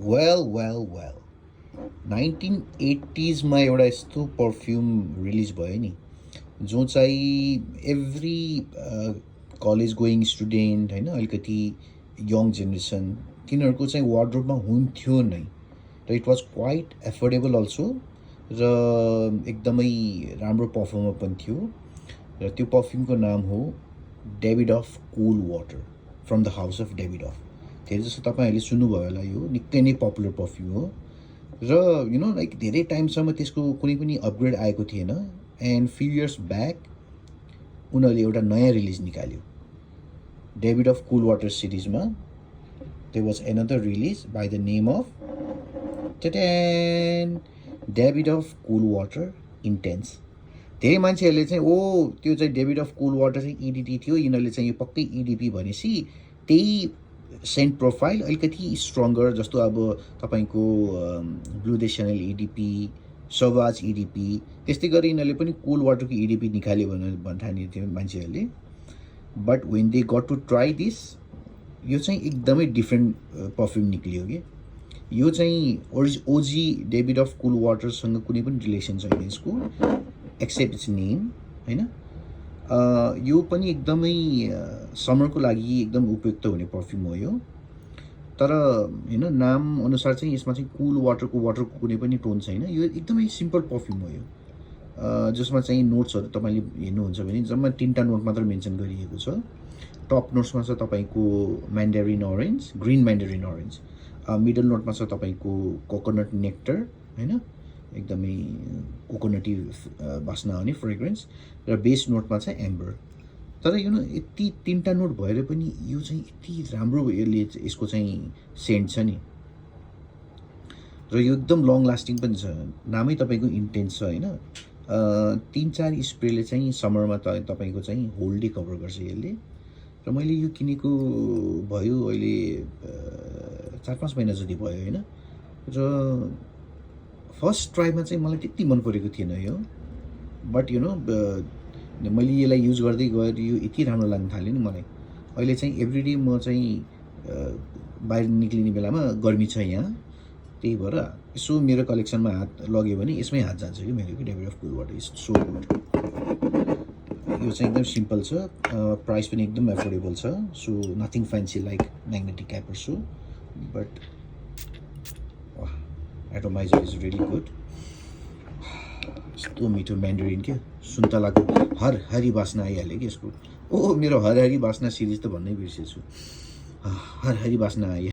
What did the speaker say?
Well 1980s मा एउटा यस्तो पर्फ्युम रिलिज भयो नि जो चाहिँ एभ्री कलेज गोइङ स्टुडेन्ट होइन अलिकति यङ जेनेरेसन तिनीहरूको चाहिँ वार्डरोबमा हुन्थ्यो नै र it was quite affordable also र एकदमै राम्रो पर्फ्युमर पनि थियो र त्यो पर्फ्युमको नाम हो Davidoff Kul water from the house of Davidoff. धेरै जस्तो तपाईँहरूले सुन्नुभयो होला, यो निकै नै पपुलर पर्फ्युम हो र लाइक धेरै टाइमसम्म त्यसको कुनै पनि अपग्रेड आएको थिएन एन्ड फ्यु इयर्स ब्याक उनीहरूले एउटा नयाँ रिलिज निकाल्यो डेभिड अफ कुल वाटर सिरिजमा। There was another release by the name of Davidoff Kul Water Intense. धेरै मान्छेहरूले चाहिँ त्यो चाहिँ डेभिड अफ कुल वाटर चाहिँ इडिटी थियो, यिनीहरूले चाहिँ यो पक्कै इडिपी भनेपछि त्यही सेन्ट प्रोफाइल अलिकति स्ट्रङ्गर, जस्तो अब तपाईँको ब्लू दे चेनल इडिपी, सवाज इडिपी, त्यस्तै गरी यिनीहरूले पनि कुल वाटरको इडिपी निकाल्यो भनेर भन्ठाने थियो मान्छेहरूले। But when they got to try this, यो चाहिँ एकदमै डिफ्रेन्ट पर्फ्युम निक्लियो कि यो चाहिँ ओजी डेभिड अफ कुल वाटरसँग कुनै पनि रिलेसन छैन यसको एक्सेप्ट इट्स नेम होइन। यो पनि एकदमै समरको लागि एकदम उपयुक्त हुने पर्फ्युम हो यो, तर होइन नाम अनुसार चाहिँ यसमा चाहिँ कुल वाटरको कुनै पनि टोन छैन। यो एकदमै सिम्पल पर्फ्युम हो यो, जसमा चाहिँ नोट्सहरू तपाईँले हेर्नुहुन्छ भने जम्मा 3टा नोट मात्र मेन्सन गरिएको छ। टप नोट्समा छ तपाईँको म्यान्डेरिन अरेन्ज, ग्रिन म्यान्डेरिन अरेन्ज, मिडल नोटमा छ तपाईँको कोकोनट नेक्टर होइन, एकदमै कोकोनटी बास्ना आउने फ्रेग्रेन्स, र बेस नोटमा चाहिँ एम्बर। तर यति 3टा नोट भएर पनि यो चाहिँ यति राम्रो यसको चाहिँ सेन्ट छ नि, र यो एकदम लङ लास्टिङ पनि छ। नामै तपाईँको इन्टेन्स छ होइन। 3-4 स्प्रेले चाहिँ समरमा तपाईँको चाहिँ होल्डै कभर गर्छ यसले। र मैले यो किनेको भयो अहिले 4-5 महिना जति भयो होइन। र फर्स्ट ट्राईमा चाहिँ मलाई त्यति मन परेको थिएन यो, बट मैले यसलाई युज गर्दै गएर यो यति राम्रो लाग्न थाल्यो नि मलाई। अहिले चाहिँ एभ्रिडे म चाहिँ बाहिर निक्लिने बेलामा गर्मी छ यहाँ, त्यही भएर यसो मेरो कलेक्सनमा हात लग्यो भने यसमै हात जान्छ कि मेरो कि Davidoff Kul water is so good. यो चाहिँ एकदम सिम्पल छ, प्राइस पनि एकदम एफोर्डेबल छ, so nothing fancy like magnetic cap or so, but atomiser is really good. यस्तो मिठो म्यान्डरिन क्या, सुन्तलाको हरि बास्ना आइहाल्यो कि यसको। मेरो हरि बास्ना सिरिज त भन्नै बिर्सेछु, हरि बास्ना आयो।